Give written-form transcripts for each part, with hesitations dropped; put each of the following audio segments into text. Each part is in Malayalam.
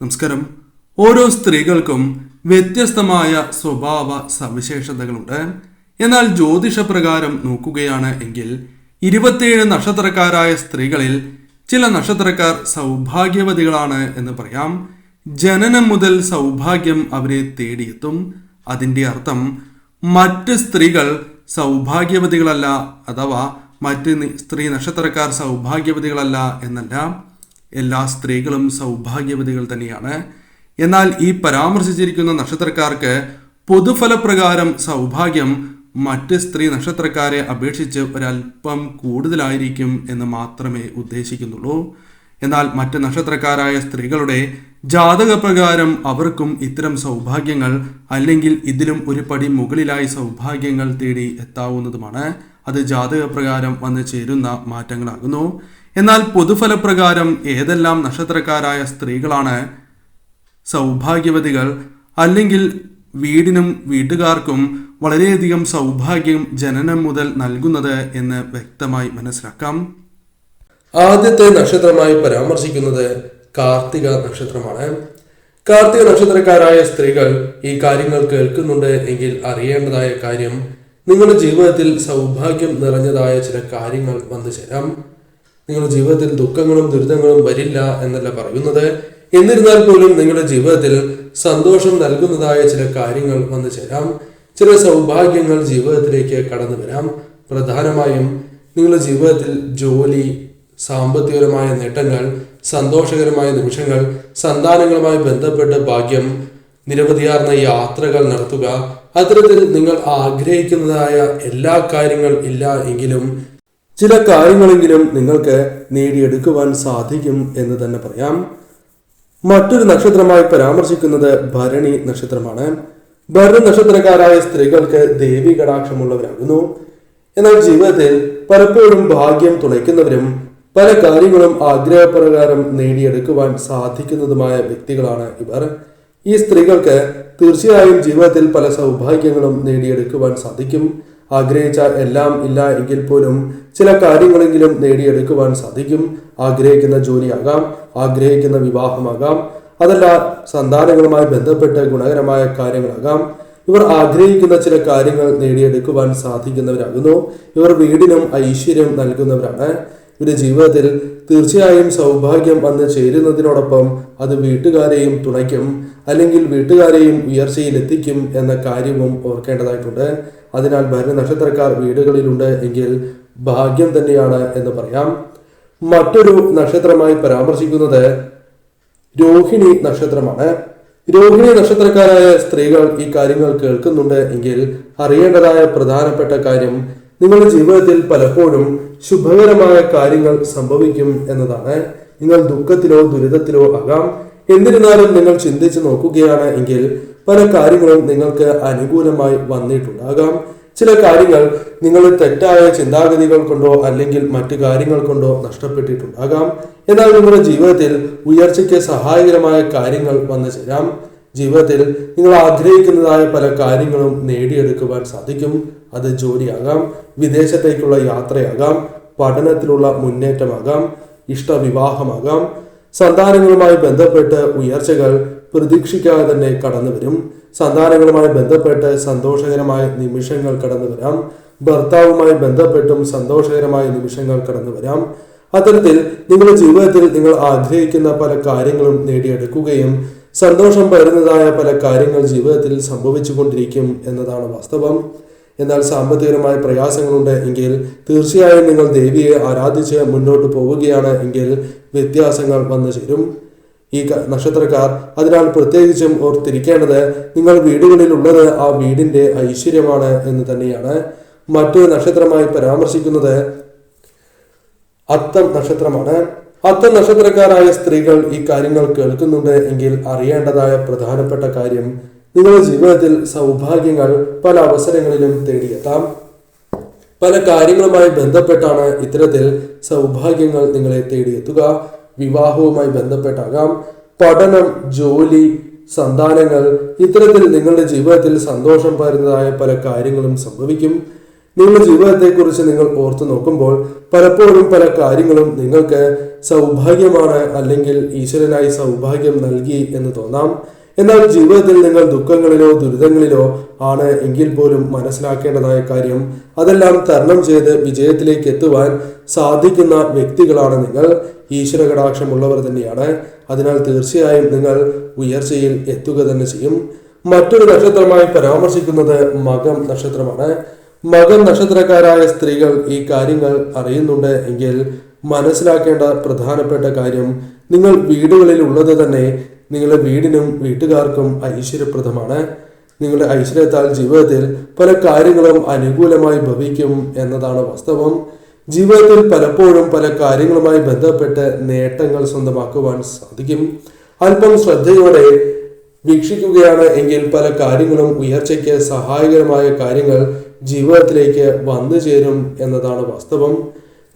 നമസ്കാരം. ഓരോ സ്ത്രീകൾക്കും വ്യത്യസ്തമായ സ്വഭാവ സവിശേഷതകളുണ്ട്. എന്നാൽ ജ്യോതിഷപ്രകാരം നോക്കുകയാണ് എങ്കിൽ 27 നക്ഷത്രക്കാരായ സ്ത്രീകളിൽ ചില നക്ഷത്രക്കാർ സൗഭാഗ്യവതികളാണ് എന്ന് പറയാം. ജനനം മുതൽ സൗഭാഗ്യം അവരെ തേടിയെത്തും. അതിൻ്റെ അർത്ഥം മറ്റ് സ്ത്രീകൾ സൗഭാഗ്യവതികളല്ല, അഥവാ മറ്റ് സ്ത്രീ നക്ഷത്രക്കാർ സൗഭാഗ്യവതികളല്ല എന്നല്ല. എല്ലാ സ്ത്രീകളും സൗഭാഗ്യവതികൾ തന്നെയാണ്. എന്നാൽ ഈ പരാമർശിച്ചിരിക്കുന്ന നക്ഷത്രക്കാർക്ക് പൊതുഫലപ്രകാരം സൗഭാഗ്യം മറ്റ് സ്ത്രീ നക്ഷത്രക്കാരെ അപേക്ഷിച്ച് ഒരല്പം കൂടുതലായിരിക്കും എന്ന് മാത്രമേ ഉദ്ദേശിക്കുന്നുള്ളൂ. എന്നാൽ മറ്റ് നക്ഷത്രക്കാരായ സ്ത്രീകളുടെ ജാതകപ്രകാരം അവർക്കും ഇത്തരം സൗഭാഗ്യങ്ങൾ അല്ലെങ്കിൽ ഇതിലും ഒരു പടി മുകളിലായി സൗഭാഗ്യങ്ങൾ തേടി എത്താവുന്നതുമാണ്. അത് ജാതകപ്രകാരം വന്നു ചേരുന്ന മാറ്റങ്ങളാകുന്നു. എന്നാൽ പൊതുഫലപ്രകാരം ഏതെല്ലാം നക്ഷത്രക്കാരായ സ്ത്രീകളാണ് സൗഭാഗ്യവതികൾ അല്ലെങ്കിൽ വീടിനും വീട്ടുകാർക്കും വളരെയധികം സൗഭാഗ്യം ജനനം മുതൽ നൽകുന്നത് എന്ന് വ്യക്തമായി മനസ്സിലാക്കാം. ആദ്യത്തെ നക്ഷത്രമായി പരാമർശിക്കുന്നത് കാർത്തിക നക്ഷത്രമാണ്. കാർത്തിക നക്ഷത്രക്കാരായ സ്ത്രീകൾ ഈ കാര്യങ്ങൾ കേൾക്കുന്നുണ്ട് എങ്കിൽ അറിയേണ്ടതായ കാര്യം, നിങ്ങളുടെ ജീവിതത്തിൽ സൗഭാഗ്യം നിറഞ്ഞതായ ചില കാര്യങ്ങൾ വന്നു ചേരാം. നിങ്ങളുടെ ജീവിതത്തിൽ ദുഃഖങ്ങളും ദുരിതങ്ങളും വരില്ല എന്നല്ല പറയുന്നത്. എന്നിരുന്നാൽ പോലും നിങ്ങളുടെ ജീവിതത്തിൽ സന്തോഷം നൽകുന്നതായ ചില കാര്യങ്ങൾ വന്നു ചേരാം. ചില സൗഭാഗ്യങ്ങൾ ജീവിതത്തിലേക്ക് കടന്നു വരാം. പ്രധാനമായും നിങ്ങളുടെ ജീവിതത്തിൽ ജോലി, സാമ്പത്തികപരമായ നേട്ടങ്ങൾ, സന്തോഷകരമായ നിമിഷങ്ങൾ, സന്താനങ്ങളുമായി ബന്ധപ്പെട്ട ഭാഗ്യം, നിരവധിയാർന്ന യാത്രകൾ നടത്തുക, അത്തരത്തിൽ നിങ്ങൾ ആഗ്രഹിക്കുന്നതായ എല്ലാ കാര്യങ്ങൾ ഇല്ല എങ്കിലും ചില കാര്യങ്ങളെങ്കിലും നിങ്ങൾക്ക് നേടിയെടുക്കുവാൻ സാധിക്കും എന്ന് തന്നെ പറയാം. മറ്റൊരു നക്ഷത്രമായി പരാമർശിക്കുന്നത് ഭരണി നക്ഷത്രമാണ്. ഭരണി നക്ഷത്രക്കാരായ സ്ത്രീകൾക്ക് ദേവി കടാക്ഷമുള്ളവരാകുന്നു. എന്നാൽ ജീവിതത്തിൽ പലപ്പോഴും ഭാഗ്യം തുണയ്ക്കുന്നവരും പല കാര്യങ്ങളും ആഗ്രഹപ്രകാരം നേടിയെടുക്കുവാൻ സാധിക്കുന്നതുമായ വ്യക്തികളാണ് ഇവർ. ഈ സ്ത്രീകൾക്ക് തീർച്ചയായും ജീവിതത്തിൽ പല സൗഭാഗ്യങ്ങളും നേടിയെടുക്കുവാൻ സാധിക്കും. ആഗ്രഹിച്ച എല്ലാം ഇല്ല എങ്കിൽ പോലും ചില കാര്യങ്ങളെങ്കിലും നേടിയെടുക്കുവാൻ സാധിക്കും. ആഗ്രഹിക്കുന്ന ജോലിയാകാം, ആഗ്രഹിക്കുന്ന വിവാഹമാകാം, അതല്ല സന്താനങ്ങളുമായി ബന്ധപ്പെട്ട് ഗുണകരമായ കാര്യങ്ങളാകാം. ഇവർ ആഗ്രഹിക്കുന്ന ചില കാര്യങ്ങൾ നേടിയെടുക്കുവാൻ സാധിക്കുന്നവരാകുന്നു. ഇവർ വീടിനും ഐശ്വര്യം നൽകുന്നവരാണ്. ഇവരുടെ ജീവിതത്തിൽ തീർച്ചയായും സൗഭാഗ്യം വന്ന് ചേരുന്നതിനോടൊപ്പം അത് വീട്ടുകാരെയും തുണയ്ക്കും, അല്ലെങ്കിൽ വീട്ടുകാരെയും ഉയർച്ചയിലെത്തിക്കും എന്ന കാര്യവും ഓർക്കേണ്ടതായിട്ടുണ്ട്. അതിനാൽ ഭരണി നക്ഷത്രക്കാർ വീടുകളിലുണ്ട് എങ്കിൽ ഭാഗ്യം തന്നെയാണ് എന്ന് പറയാം. മറ്റൊരു നക്ഷത്രമായി പരാമർശിക്കുന്നത് രോഹിണി നക്ഷത്രമാണ്. രോഹിണി നക്ഷത്രക്കാരായ സ്ത്രീകൾ ഈ കാര്യങ്ങൾ കേൾക്കുന്നുണ്ട് എങ്കിൽ അറിയേണ്ടതായ പ്രധാനപ്പെട്ട കാര്യം, നിങ്ങളുടെ ജീവിതത്തിൽ പലപ്പോഴും ശുഭകരമായ കാര്യങ്ങൾ സംഭവിക്കും എന്നതാണ്. നിങ്ങൾ ദുഃഖത്തിലോ ദുരിതത്തിലോ ആകാം. എന്നിരുന്നാലും നിങ്ങൾ ചിന്തിച്ചു നോക്കുകയാണ് എങ്കിൽ പല കാര്യങ്ങളും നിങ്ങൾക്ക് അനുകൂലമായി വന്നിട്ടുണ്ടാകാം. ചില കാര്യങ്ങൾ നിങ്ങൾ തെറ്റായ ചിന്താഗതികൾ കൊണ്ടോ അല്ലെങ്കിൽ മറ്റു കാര്യങ്ങൾ കൊണ്ടോ നഷ്ടപ്പെട്ടിട്ടുണ്ടാകാം. എന്നാൽ നിങ്ങളുടെ ജീവിതത്തിൽ ഉയർച്ചയ്ക്ക് സഹായകരമായ കാര്യങ്ങൾ വന്നു ചേരാം. ജീവിതത്തിൽ നിങ്ങൾ ആഗ്രഹിക്കുന്നതായ പല കാര്യങ്ങളും നേടിയെടുക്കുവാൻ സാധിക്കും. അത് ജോലിയാകാം, വിദേശത്തേക്കുള്ള യാത്രയാകാം, പഠനത്തിലുള്ള മുന്നേറ്റമാകാം, ഇഷ്ടവിവാഹമാകാം. സന്താനങ്ങളുമായി ബന്ധപ്പെട്ട് ഉയർച്ചകൾ പ്രതീക്ഷിക്കാതെ തന്നെ കടന്നു വരും. സന്താനങ്ങളുമായി ബന്ധപ്പെട്ട് സന്തോഷകരമായ നിമിഷങ്ങൾ കടന്നു വരാം. ഭർത്താവുമായി ബന്ധപ്പെട്ടും സന്തോഷകരമായ നിമിഷങ്ങൾ കടന്നു വരാം. അത്തരത്തിൽ നിങ്ങളുടെ ജീവിതത്തിൽ നിങ്ങൾ ആഗ്രഹിക്കുന്ന പല കാര്യങ്ങളും നേടിയെടുക്കുകയും സന്തോഷം പകരുന്നതായ പല കാര്യങ്ങൾ ജീവിതത്തിൽ സംഭവിച്ചു കൊണ്ടിരിക്കും എന്നതാണ് വാസ്തവം. എന്നാൽ സാമ്പത്തികപരമായ പ്രയാസങ്ങളുണ്ട് എങ്കിൽ തീർച്ചയായും നിങ്ങൾ ദേവിയെ ആരാധിച്ച് മുന്നോട്ട് പോവുകയാണ് എങ്കിൽ വ്യത്യാസങ്ങൾ വന്നു ചേരും ഈ നക്ഷത്രക്കാർ. അതിനാൽ പ്രത്യേകിച്ചും ഓർത്തിരിക്കേണ്ടത്, നിങ്ങൾ വീടുകളിലുള്ളത് ആ വീടിന്റെ ഐശ്വര്യമാണ് എന്ന് തന്നെയാണ്. മറ്റൊരു നക്ഷത്രമായി പരാമർശിക്കുന്നത് അത്തം നക്ഷത്രമാണ്. അത്തം നക്ഷത്രക്കാരായ സ്ത്രീകൾ ഈ കാര്യങ്ങൾ കേൾക്കുന്നുണ്ട് എങ്കിൽ അറിയേണ്ടതായ പ്രധാനപ്പെട്ട കാര്യം, നിങ്ങളുടെ ജീവിതത്തിൽ സൗഭാഗ്യങ്ങൾ പല അവസരങ്ങളിലും തേടിയെത്താം. പല കാര്യങ്ങളുമായി ബന്ധപ്പെട്ടാണ് ഇത്തരത്തിൽ സൗഭാഗ്യങ്ങൾ നിങ്ങളെ തേടിയെത്തുക. വിവാഹവുമായി ബന്ധപ്പെട്ടാകാം, പഠനം, ജോലി, സന്താനങ്ങൾ, ഇത്തരത്തിൽ നിങ്ങളുടെ ജീവിതത്തിൽ സന്തോഷം പകരുന്നതായ പല കാര്യങ്ങളും സംഭവിക്കും. നിങ്ങളുടെ ജീവിതത്തെക്കുറിച്ച് നിങ്ങൾ ഓർത്തു നോക്കുമ്പോൾ പലപ്പോഴും പല കാര്യങ്ങളും നിങ്ങൾക്ക് സൗഭാഗ്യമാണ് അല്ലെങ്കിൽ ഈശ്വരനായി സൗഭാഗ്യം നൽകി എന്ന് തോന്നാം. എന്നാൽ ജീവിതത്തിൽ നിങ്ങൾ ദുഃഖങ്ങളിലോ ദുരിതങ്ങളിലോ ആണ് എങ്കിൽ പോലും മനസ്സിലാക്കേണ്ടതായ കാര്യം, അതെല്ലാം തരണം ചെയ്ത് വിജയത്തിലേക്ക് എത്തുവാൻ സാധിക്കുന്ന വ്യക്തികളാണ് നിങ്ങൾ. ഈശ്വര കടാക്ഷമുള്ളവർ തന്നെയാണ്. അതിനാൽ തീർച്ചയായും നിങ്ങൾ ഉയർച്ചയിൽ എത്തുക തന്നെ ചെയ്യും. മറ്റൊരു നക്ഷത്രമായി പരാമർശിക്കുന്നത് മകം നക്ഷത്രമാണ്. മകം നക്ഷത്രക്കാരായ സ്ത്രീകൾ ഈ കാര്യങ്ങൾ അറിയുന്നുണ്ട് എങ്കിൽ മനസ്സിലാക്കേണ്ട പ്രധാനപ്പെട്ട കാര്യം, നിങ്ങൾ വീടുകളിൽ ഉള്ളത് തന്നെ നിങ്ങളുടെ വീടിനും വീട്ടുകാർക്കും ഐശ്വര്യപ്രദമാണ്. നിങ്ങളുടെ ഐശ്വര്യത്താൽ ജീവിതത്തിൽ പല കാര്യങ്ങളും അനുകൂലമായി ഭവിക്കും എന്നതാണ് വാസ്തവം. ജീവിതത്തിൽ പലപ്പോഴും പല കാര്യങ്ങളുമായി ബന്ധപ്പെട്ട് നേട്ടങ്ങൾ സ്വന്തമാക്കുവാൻ സാധിക്കും. അല്പം ശ്രദ്ധയോടെ വീക്ഷിക്കുകയാണ് എങ്കിൽ പല കാര്യങ്ങളും ഉയർച്ചയ്ക്ക് സഹായകരമായ കാര്യങ്ങൾ ജീവിതത്തിലേക്ക് വന്നു ചേരും എന്നതാണ് വാസ്തവം.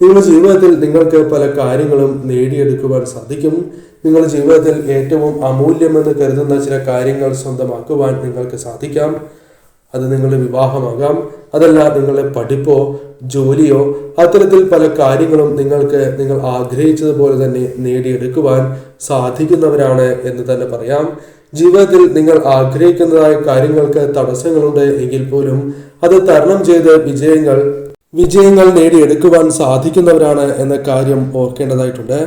നിങ്ങളുടെ ജീവിതത്തിൽ നിങ്ങൾക്ക് പല കാര്യങ്ങളും നേടിയെടുക്കുവാൻ സാധിക്കും. നിങ്ങളുടെ ജീവിതത്തിൽ ഏറ്റവും അമൂല്യമെന്ന് കരുതുന്ന ചില കാര്യങ്ങൾ സ്വന്തമാക്കുവാൻ നിങ്ങൾക്ക് സാധിക്കാം. അത് നിങ്ങളുടെ വിവാഹമാകാം, അതല്ല നിങ്ങളുടെ പഠിപ്പോ ജോലിയോ, അത്തരത്തിൽ പല കാര്യങ്ങളും നിങ്ങൾ ആഗ്രഹിച്ചതുപോലെ തന്നെ നേടിയെടുക്കുവാൻ സാധിക്കുന്നവരാണ് എന്ന് തന്നെ പറയാം. ജീവിതത്തിൽ നിങ്ങൾ ആഗ്രഹിക്കുന്നതായ കാര്യങ്ങൾക്ക് തടസ്സങ്ങളുണ്ട് എങ്കിൽ പോലും അത് തരണം ചെയ്ത് വിജയങ്ങൾ നേടിയെടുക്കുവാൻ സാധിക്കുന്നവരാണ് എന്ന കാര്യം ഓർക്കേണ്ടതായിട്ടുണ്ട്.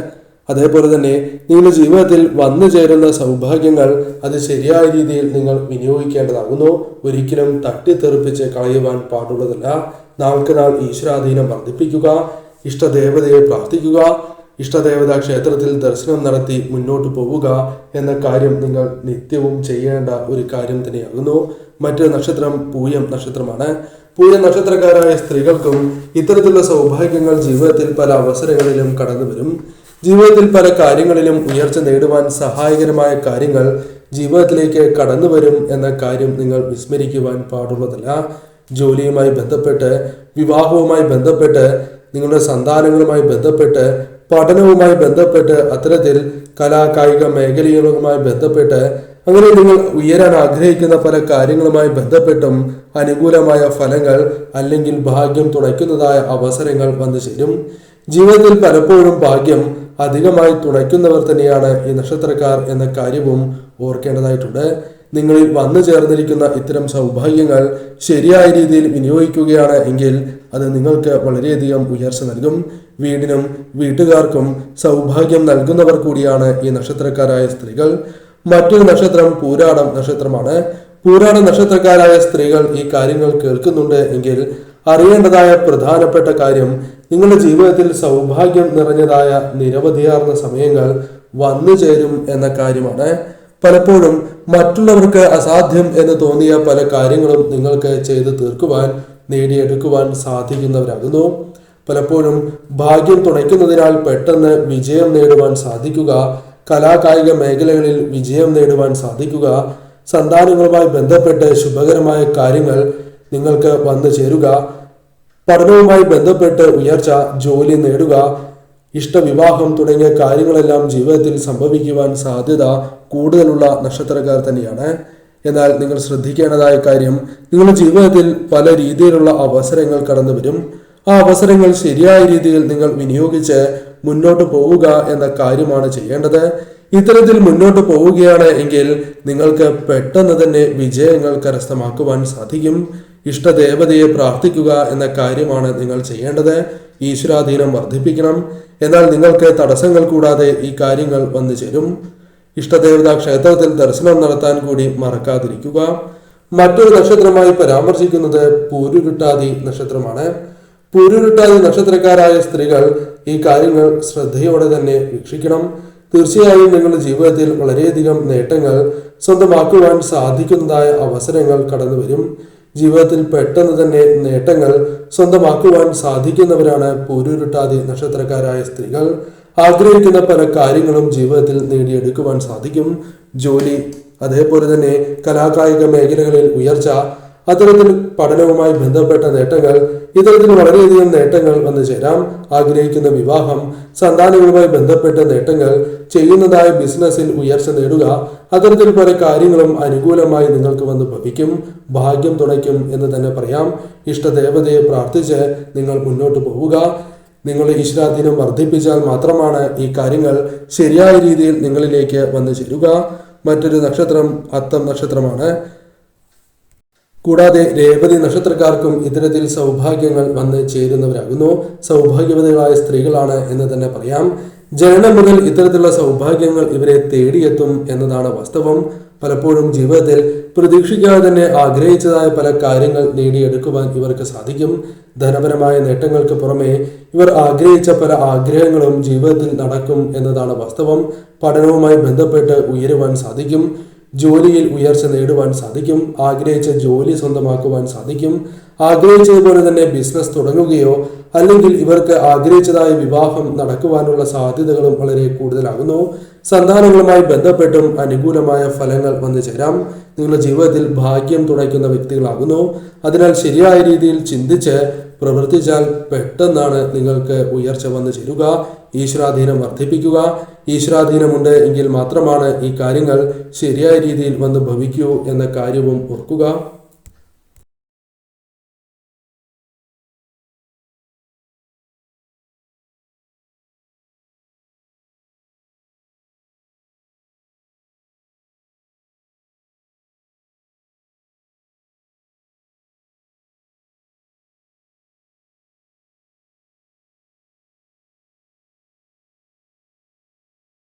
അതേപോലെ തന്നെ നിങ്ങളുടെ ജീവിതത്തിൽ വന്നു ചേരുന്ന സൗഭാഗ്യങ്ങൾ അത് ശരിയായ രീതിയിൽ നിങ്ങൾ വിനിയോഗിക്കേണ്ടതാകുന്നു. ഒരിക്കലും തട്ടിത്തെറിപ്പിച്ച് കളയുവാൻ പാടുള്ളതല്ല. നാൾക്ക് നാൾ ഈശ്വരാധീനം വർദ്ധിപ്പിക്കുക, ഇഷ്ടദേവതയെ പ്രാർത്ഥിക്കുക, ഇഷ്ടദേവതാ ക്ഷേത്രത്തിൽ ദർശനം നടത്തി മുന്നോട്ട് പോവുക എന്ന കാര്യം നിങ്ങൾ നിത്യവും ചെയ്യേണ്ട ഒരു കാര്യം തന്നെയാകുന്നു. മറ്റൊരു നക്ഷത്രം പൂയം നക്ഷത്രമാണ്. പൂയം നക്ഷത്രക്കാരായ സ്ത്രീകൾക്കും ഇത്തരത്തിലുള്ള സൗഭാഗ്യങ്ങൾ ജീവിതത്തിൽ പല അവസരങ്ങളിലും കടന്നു വരും. ജീവിതത്തിൽ പല കാര്യങ്ങളിലും ഉയർച്ച നേടുവാൻ സഹായകരമായ കാര്യങ്ങൾ ജീവിതത്തിലേക്ക് കടന്നു വരും എന്ന കാര്യം നിങ്ങൾ വിസ്മരിക്കുവാൻ പാടുള്ളതല്ല. ജോലിയുമായി ബന്ധപ്പെട്ട്, വിവാഹവുമായി ബന്ധപ്പെട്ട്, നിങ്ങളുടെ സന്താനങ്ങളുമായി ബന്ധപ്പെട്ട്, പഠനവുമായി ബന്ധപ്പെട്ട്, അത്തരത്തിൽ കലാകായിക മേഖലകളുമായി ബന്ധപ്പെട്ട്, അങ്ങനെ നിങ്ങൾ ഉയരാൻ ആഗ്രഹിക്കുന്ന പല കാര്യങ്ങളുമായി ബന്ധപ്പെട്ടും അനുകൂലമായ ഫലങ്ങൾ അല്ലെങ്കിൽ ഭാഗ്യം തുണയ്ക്കുന്നതായ അവസരങ്ങൾ വന്നു ചേരും. ജീവിതത്തിൽ പലപ്പോഴും ഭാഗ്യം അധികമായി തുണയ്ക്കുന്നവർ തന്നെയാണ് ഈ നക്ഷത്രക്കാർ എന്ന കാര്യവും ഓർക്കേണ്ടതായിട്ടുണ്ട്. നിങ്ങളിൽ വന്നു ചേർന്നിരിക്കുന്ന ഇത്തരം സൗഭാഗ്യങ്ങൾ ശരിയായ രീതിയിൽ വിനിയോഗിക്കുകയാണ് എങ്കിൽ അത് നിങ്ങൾക്ക് വളരെയധികം ഉയർച്ച നൽകും. വീടിനും വീട്ടുകാർക്കും സൗഭാഗ്യം നൽകുന്നവർ കൂടിയാണ് ഈ നക്ഷത്രക്കാരായ സ്ത്രീകൾ. മറ്റൊരു നക്ഷത്രം പൂരാടം നക്ഷത്രമാണ്. പൂരാട നക്ഷത്രക്കാരായ സ്ത്രീകൾ ഈ കാര്യങ്ങൾ കേൾക്കുന്നുണ്ട് എങ്കിൽ അറിയേണ്ടതായ പ്രധാനപ്പെട്ട കാര്യം, നിങ്ങളുടെ ജീവിതത്തിൽ സൗഭാഗ്യം നിറഞ്ഞതായ നിരവധിയാർന്ന സമയങ്ങൾ വന്നു ചേരും എന്ന കാര്യമാണ്. പലപ്പോഴും മറ്റുള്ളവർക്ക് അസാധ്യം എന്ന് തോന്നിയ പല കാര്യങ്ങളും നിങ്ങൾക്ക് ചെയ്തു തീർക്കുവാൻ, നേടിയെടുക്കുവാൻ സാധിക്കുന്നവരാകുന്നു. പലപ്പോഴും ഭാഗ്യം തുണയ്ക്കുന്നതിനാൽ പെട്ടെന്ന് വിജയം നേടുവാൻ സാധിക്കുക, കലാകായിക മേഖലകളിൽ വിജയം നേടുവാൻ സാധിക്കുക, സന്താനങ്ങളുമായി ബന്ധപ്പെട്ട് ശുഭകരമായ കാര്യങ്ങൾ നിങ്ങൾക്ക് വന്നു ചേരുക, പഠനവുമായി ബന്ധപ്പെട്ട് ഉയർച്ച, ജോലി നേടുക, ഇഷ്ടവിവാഹം തുടങ്ങിയ കാര്യങ്ങളെല്ലാം ജീവിതത്തിൽ സംഭവിക്കുവാൻ സാധ്യത കൂടുതലുള്ള നക്ഷത്രക്കാർ തന്നെയാണ്. എന്നാൽ നിങ്ങൾ ശ്രദ്ധിക്കേണ്ടതായ കാര്യം, നിങ്ങളുടെ ജീവിതത്തിൽ പല രീതിയിലുള്ള അവസരങ്ങൾ കടന്നു വരും. ആ അവസരങ്ങൾ ശരിയായ രീതിയിൽ നിങ്ങൾ വിനിയോഗിച്ച് മുന്നോട്ട് പോവുക എന്ന കാര്യമാണ് ചെയ്യേണ്ടത്. ഇത്തരത്തിൽ മുന്നോട്ട് പോവുകയാണ് എങ്കിൽ നിങ്ങൾക്ക് പെട്ടെന്ന് തന്നെ വിജയങ്ങൾ കരസ്ഥമാക്കുവാൻ സാധിക്കും. ഇഷ്ടദേവതയെ പ്രാർത്ഥിക്കുക എന്ന കാര്യമാണ് നിങ്ങൾ ചെയ്യേണ്ടത്. ഈശ്വരാധീനം വർദ്ധിപ്പിക്കണം. എന്നാൽ നിങ്ങൾക്ക് തടസ്സങ്ങൾ കൂടാതെ ഈ കാര്യങ്ങൾ വന്നു ചേരും. ഇഷ്ടദേവതാ ക്ഷേത്രത്തിൽ ദർശനം നടത്താൻ കൂടി മറക്കാതിരിക്കുക. മറ്റൊരു നക്ഷത്രമായി പരാമർശിക്കുന്നത് പൂരുരുട്ടാതി നക്ഷത്രമാണ്. പൂരുരുട്ടാതി നക്ഷത്രക്കാരായ സ്ത്രീകൾ ഈ കാര്യങ്ങൾ ശ്രദ്ധയോടെ തന്നെ വീക്ഷിക്കണം. തീർച്ചയായും നിങ്ങളുടെ ജീവിതത്തിൽ വളരെയധികം നേട്ടങ്ങൾ സ്വന്തമാക്കുവാൻ സാധിക്കുന്നതായ അവസരങ്ങൾ കടന്നു വരും. ജീവിതത്തിൽ പെട്ടെന്ന് തന്നെ നേട്ടങ്ങൾ സ്വന്തമാക്കുവാൻ സാധിക്കുന്നവരാണ് പൂരുരുട്ടാതി നക്ഷത്രക്കാരായ സ്ത്രീകൾ. ആഗ്രഹിക്കുന്ന പല കാര്യങ്ങളും ജീവിതത്തിൽ നേടിയെടുക്കുവാൻ സാധിക്കും. ജോലി, അതേപോലെ തന്നെ കലാകായിക മേഖലകളിൽ ഉയർച്ച, അത്തരത്തിൽ പഠനവുമായി ബന്ധപ്പെട്ട നേട്ടങ്ങൾ, ഇത്തരത്തിൽ വളരെയധികം നേട്ടങ്ങൾ വന്നു ചേരാം. ആഗ്രഹിക്കുന്ന വിവാഹം, സന്താനങ്ങളുമായി ബന്ധപ്പെട്ട നേട്ടങ്ങൾ, ചെയ്യുന്നതായ ബിസിനസ്സിൽ ഉയർച്ച നേടുക, അത്തരത്തിൽ പല കാര്യങ്ങളും അനുകൂലമായി നിങ്ങൾക്ക് വന്ന് ഭവിക്കും. ഭാഗ്യം തുണയ്ക്കും എന്ന് തന്നെ പറയാം. ഇഷ്ടദേവതയെ പ്രാർത്ഥിച്ച് നിങ്ങൾ മുന്നോട്ട് പോവുക. നിങ്ങളുടെ ഈശ്വരാധീനം വർദ്ധിപ്പിച്ചാൽ മാത്രമാണ് ഈ കാര്യങ്ങൾ ശരിയായ രീതിയിൽ നിങ്ങളിലേക്ക് വന്നു ചേരുക. മറ്റൊരു നക്ഷത്രം അത്തം നക്ഷത്രമാണ്. കൂടാതെ രേവതി നക്ഷത്രക്കാർക്കും ഇത്തരത്തിൽ സൗഭാഗ്യങ്ങൾ വന്ന് ചേരുന്നവരാകുന്നു. സൗഭാഗ്യവതികളായ സ്ത്രീകളാണ് എന്ന് തന്നെ പറയാം. ജനനം മുതൽ ഇത്തരത്തിലുള്ള സൗഭാഗ്യങ്ങൾ ഇവരെ തേടിയെത്തും എന്നതാണ് വാസ്തവം. പലപ്പോഴും ജീവിതത്തിൽ പ്രതീക്ഷിക്കാതെ തന്നെ ആഗ്രഹിച്ചതായ പല കാര്യങ്ങൾ നേടിയെടുക്കുവാൻ ഇവർക്ക് സാധിക്കും. ധനപരമായ നേട്ടങ്ങൾക്ക് പുറമെ ഇവർ ആഗ്രഹിച്ച പല ആഗ്രഹങ്ങളും ജീവിതത്തിൽ നടക്കും എന്നതാണ് വാസ്തവം. പഠനവുമായി ബന്ധപ്പെട്ട് ഉയരുവാൻ സാധിക്കും. ജോലിയിൽ ഉയർച്ച നേടുവാൻ സാധിക്കും. ആഗ്രഹിച്ച ജോലി സ്വന്തമാക്കുവാൻ സാധിക്കും. ആഗ്രഹിച്ചതുപോലെ തന്നെ ബിസിനസ് തുടങ്ങുകയോ അല്ലെങ്കിൽ ഇവർക്ക് ആഗ്രഹിച്ചതായ വിവാഹം നടക്കുവാനുള്ള സാധ്യതകളും വളരെ കൂടുതലാകുന്നു. സന്താനങ്ങളുമായി ബന്ധപ്പെട്ടും അനുകൂലമായ ഫലങ്ങൾ വന്നു ചേരാം. നിങ്ങളുടെ ജീവിതത്തിൽ ഭാഗ്യം തുണയ്ക്കുന്ന വ്യക്തികളാകുന്നു. അതിനാൽ ശരിയായ രീതിയിൽ ചിന്തിച്ച് പ്രവർത്തിച്ചാൽ പെട്ടെന്നാണ് നിങ്ങൾക്ക് ഉയർച്ച വന്നു ചേരുക. ഈശ്വരാധീനം വർദ്ധിപ്പിക്കുക. ഈശ്വരാധീനമുണ്ട് എങ്കിൽ മാത്രമാണ് ഈ കാര്യങ്ങൾ ശരിയായ രീതിയിൽ വന്ന് ഭവിക്കൂ എന്ന കാര്യവും ഓർക്കുക.